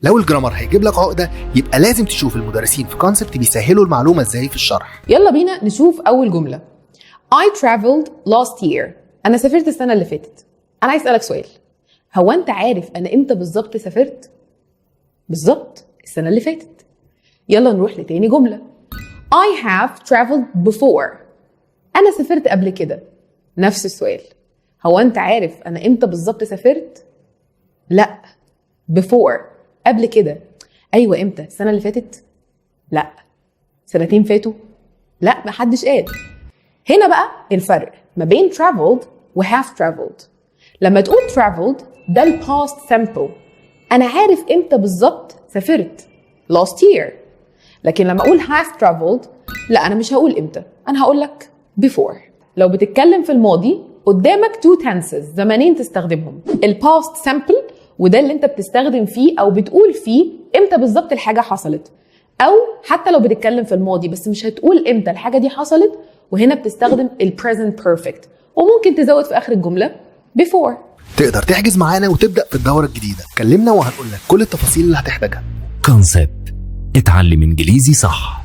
لو الجرامر هيجيب لك عقدة يبقى لازم تشوف المدرسين في كونسبت بيسهلوا المعلومة ازاي في الشرح. يلا بينا نشوف أول جملة. I traveled last year. أنا سافرت السنة اللي فاتت. أنا عايز أسألك سؤال، هو أنت عارف أنا إمتى بالظبط سافرت؟ بالظبط السنة اللي فاتت. يلا نروح لتاني جملة. I have traveled before. أنا سافرت قبل كده. نفس السؤال، هو أنت عارف أنا إمتى بالظبط سافرت؟ لا، before قبل كده. أيوة إمتى؟ السنة اللي فاتت؟ لا. سنتين فاتوا؟ لا، محدش قال. هنا بقى الفرق ما بين traveled و have traveled. لما تقول traveled ده ال past simple، أنا عارف إمتى بالظبط سافرت last year. لكن لما أقول have traveled لا، أنا مش هقول إمتى، أنا هقول لك before. لو بتتكلم في الماضي قدامك two tenses، زمانين تستخدمهم، ال past simple وده اللي انت بتستخدم فيه او بتقول فيه امتى بالظبط الحاجة حصلت، او حتى لو بتتكلم في الماضي بس مش هتقول امتى الحاجة دي حصلت، وهنا بتستخدم ال present perfect، وممكن تزود في اخر الجملة before. تقدر تحجز معانا وتبدأ في الدورة الجديدة. كلمنا وهنقول لك كل التفاصيل اللي هتحتاجها. كونسبت، اتعلم انجليزي صح.